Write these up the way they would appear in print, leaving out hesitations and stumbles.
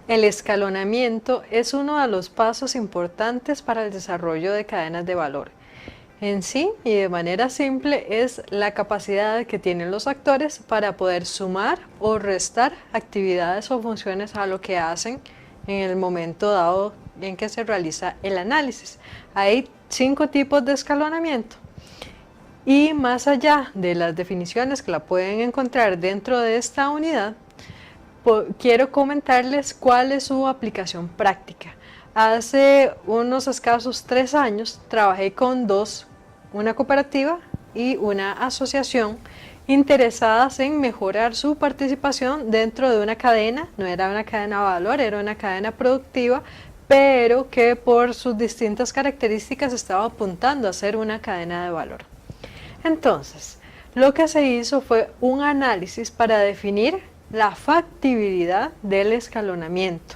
El escalonamiento es uno de los pasos importantes para el desarrollo de cadenas de valor. En sí y de manera simple es la capacidad que tienen los actores para poder sumar o restar actividades o funciones a lo que hacen en el momento dado en que se realiza el análisis. Hay 5 tipos de escalonamiento. Y más allá de las definiciones que la pueden encontrar dentro de esta unidad, quiero comentarles cuál es su aplicación práctica. Hace unos escasos 3 años trabajé con una cooperativa y una asociación interesadas en mejorar su participación dentro de una cadena. No era una cadena de valor, era una cadena productiva, pero que por sus distintas características estaba apuntando a ser una cadena de valor. Entonces, lo que se hizo fue un análisis para definir la factibilidad del escalonamiento.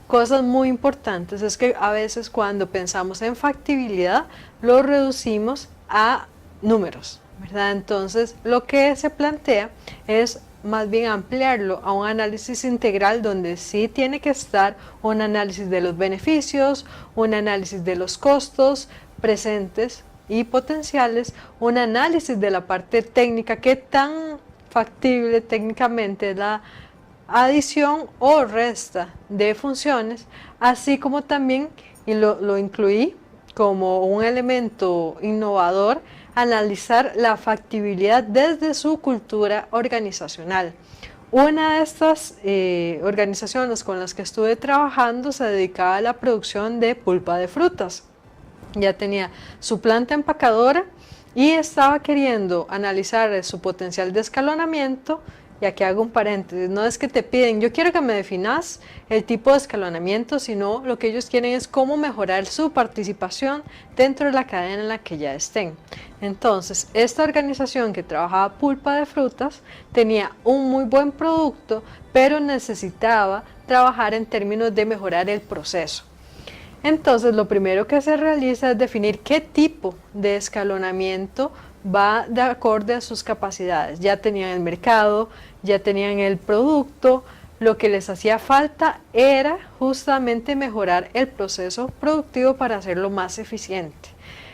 Cosas muy importantes es que a veces cuando pensamos en factibilidad lo reducimos a números, ¿verdad? Entonces, lo que se plantea es más bien ampliarlo a un análisis integral donde sí tiene que estar un análisis de los beneficios, un análisis de los costos presentes y potenciales, un análisis de la parte técnica, qué tan factible técnicamente es la adición o resta de funciones, así como también, y lo incluí como un elemento innovador, analizar la factibilidad desde su cultura organizacional. Una de estas organizaciones con las que estuve trabajando se dedicaba a la producción de pulpa de frutas. Ya tenía su planta empacadora y estaba queriendo analizar su potencial de escalonamiento. Y aquí hago un paréntesis, no es que te piden, yo quiero que me definas el tipo de escalonamiento, sino lo que ellos quieren es cómo mejorar su participación dentro de la cadena en la que ya estén. Entonces, esta organización que trabajaba pulpa de frutas tenía un muy buen producto, pero necesitaba trabajar en términos de mejorar el proceso. Entonces, lo primero que se realiza es definir qué tipo de escalonamiento va de acorde a sus capacidades. Ya tenían el mercado, ya tenían el producto, lo que les hacía falta era justamente mejorar el proceso productivo para hacerlo más eficiente.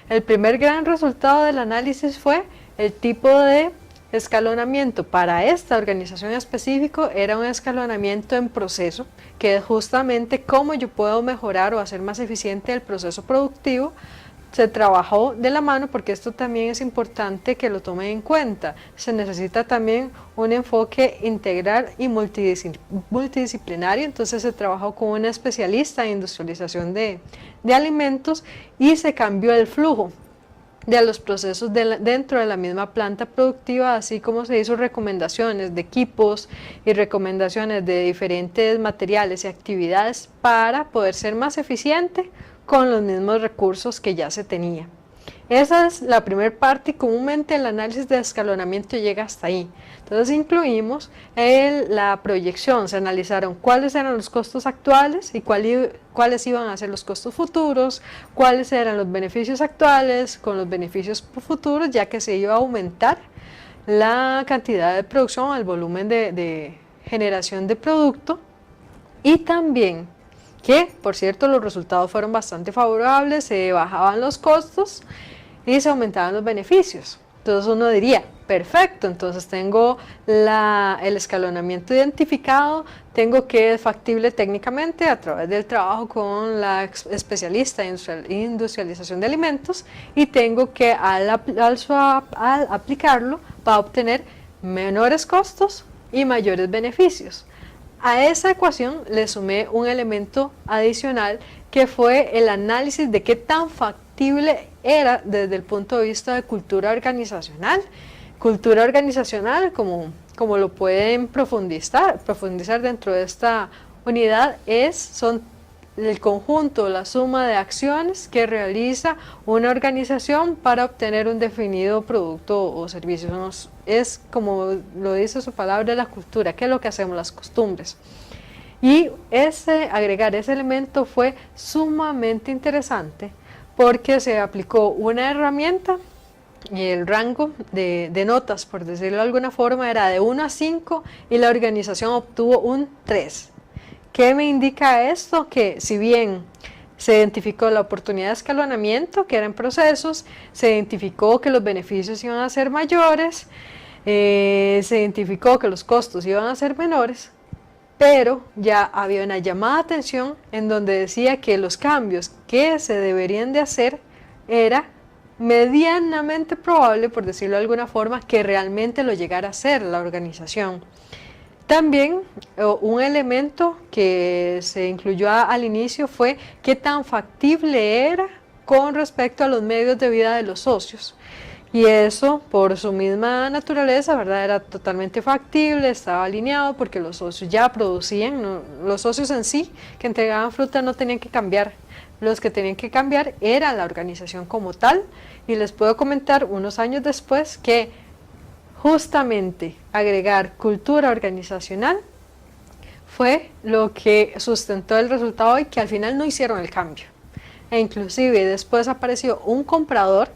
El primer gran resultado del análisis fue el tipo de escalonamiento para esta organización específico era un escalonamiento en proceso, que es justamente cómo yo puedo mejorar o hacer más eficiente el proceso productivo. Se trabajó de la mano porque esto también es importante que lo tomen en cuenta. Se necesita también un enfoque integral y multidisciplinario, entonces se trabajó con una especialista en industrialización de alimentos y se cambió el flujo de los procesos dentro de la misma planta productiva, así como se hizo recomendaciones de equipos y recomendaciones de diferentes materiales y actividades para poder ser más eficiente con los mismos recursos que ya se tenía. Esa es la primera parte y comúnmente el análisis de escalonamiento llega hasta ahí. Entonces incluimos la proyección, se analizaron cuáles eran los costos actuales y cuáles iban a ser los costos futuros, cuáles eran los beneficios actuales con los beneficios futuros, ya que se iba a aumentar la cantidad de producción, el volumen de generación de producto y también que, por cierto, los resultados fueron bastante favorables, se bajaban los costos y se aumentaban los beneficios. Entonces uno diría, perfecto, entonces tengo el escalonamiento identificado, tengo que es factible técnicamente a través del trabajo con la especialista en industrialización de alimentos y tengo que al aplicarlo va a obtener menores costos y mayores beneficios. A esa ecuación le sumé un elemento adicional que fue el análisis de qué tan factible era desde el punto de vista de cultura organizacional. Cultura organizacional, como lo pueden profundizar dentro de esta unidad, son el conjunto, la suma de acciones que realiza una organización para obtener un definido producto o servicio. Es, como lo dice su palabra, la cultura, ¿qué es lo que hacemos? Las costumbres. Y agregar ese elemento fue sumamente interesante porque se aplicó una herramienta y el rango de notas, por decirlo de alguna forma, era de 1 a 5 y la organización obtuvo un 3. ¿Qué me indica esto? Que si bien se identificó la oportunidad de escalonamiento, que eran procesos, se identificó que los beneficios iban a ser mayores, se identificó que los costos iban a ser menores, pero ya había una llamada de atención en donde decía que los cambios que se deberían de hacer era medianamente probable, por decirlo de alguna forma, que realmente lo llegara a hacer la organización. También un elemento que se incluyó al inicio fue qué tan factible era con respecto a los medios de vida de los socios. Y eso, por su misma naturaleza, ¿verdad? Era totalmente factible, estaba alineado porque los socios ya producían, ¿no? Los socios en sí que entregaban fruta no tenían que cambiar. Los que tenían que cambiar era la organización como tal. Y les puedo comentar unos años después que justamente agregar cultura organizacional fue lo que sustentó el resultado y que al final no hicieron el cambio. E inclusive después apareció un comprador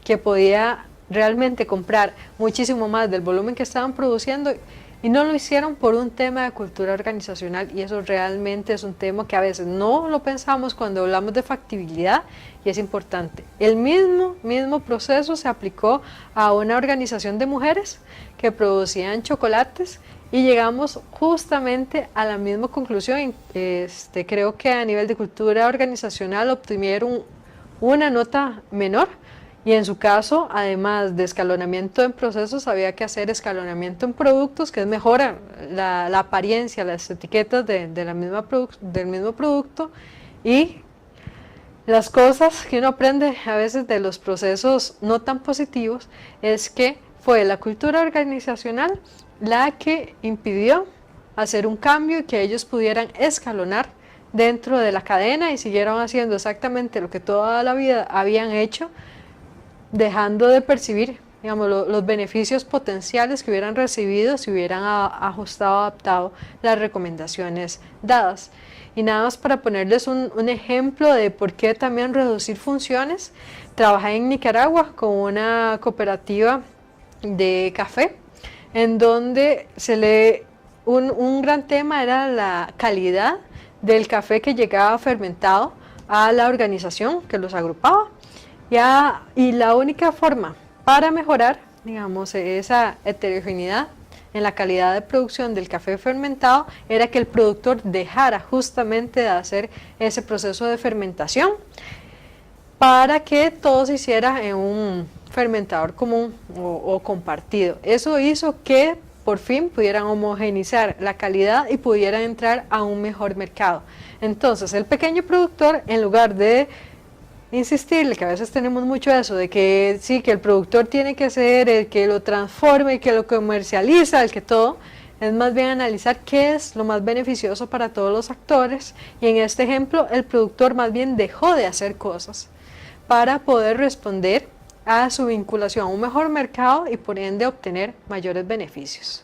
que podía realmente comprar muchísimo más del volumen que estaban produciendo y no lo hicieron por un tema de cultura organizacional, y eso realmente es un tema que a veces no lo pensamos cuando hablamos de factibilidad y es importante. El mismo proceso se aplicó a una organización de mujeres que producían chocolates y llegamos justamente a la misma conclusión. Creo que a nivel de cultura organizacional obtuvieron una nota menor. Y en su caso, además de escalonamiento en procesos, había que hacer escalonamiento en productos, que es mejorar la apariencia, las etiquetas del mismo producto. Y las cosas que uno aprende a veces de los procesos no tan positivos es que fue la cultura organizacional la que impidió hacer un cambio y que ellos pudieran escalonar dentro de la cadena y siguieron haciendo exactamente lo que toda la vida habían hecho, dejando de percibir, digamos, los beneficios potenciales que hubieran recibido si hubieran ajustado, adaptado las recomendaciones dadas. Y nada más para ponerles un ejemplo de por qué también reducir funciones, trabajé en Nicaragua con una cooperativa de café, en donde un gran tema era la calidad del café que llegaba fermentado a la organización que los agrupaba. Y la única forma para mejorar, digamos, esa heterogeneidad en la calidad de producción del café fermentado era que el productor dejara justamente de hacer ese proceso de fermentación para que todo se hiciera en un fermentador común o compartido. Eso hizo que por fin pudieran homogeneizar la calidad y pudieran entrar a un mejor mercado. Entonces el pequeño productor, en lugar de insistirle, que a veces tenemos mucho eso, de que sí, que el productor tiene que ser el que lo transforme, el que lo comercializa, el que todo, es más bien analizar qué es lo más beneficioso para todos los actores, y en este ejemplo el productor más bien dejó de hacer cosas para poder responder a su vinculación a un mejor mercado y por ende obtener mayores beneficios.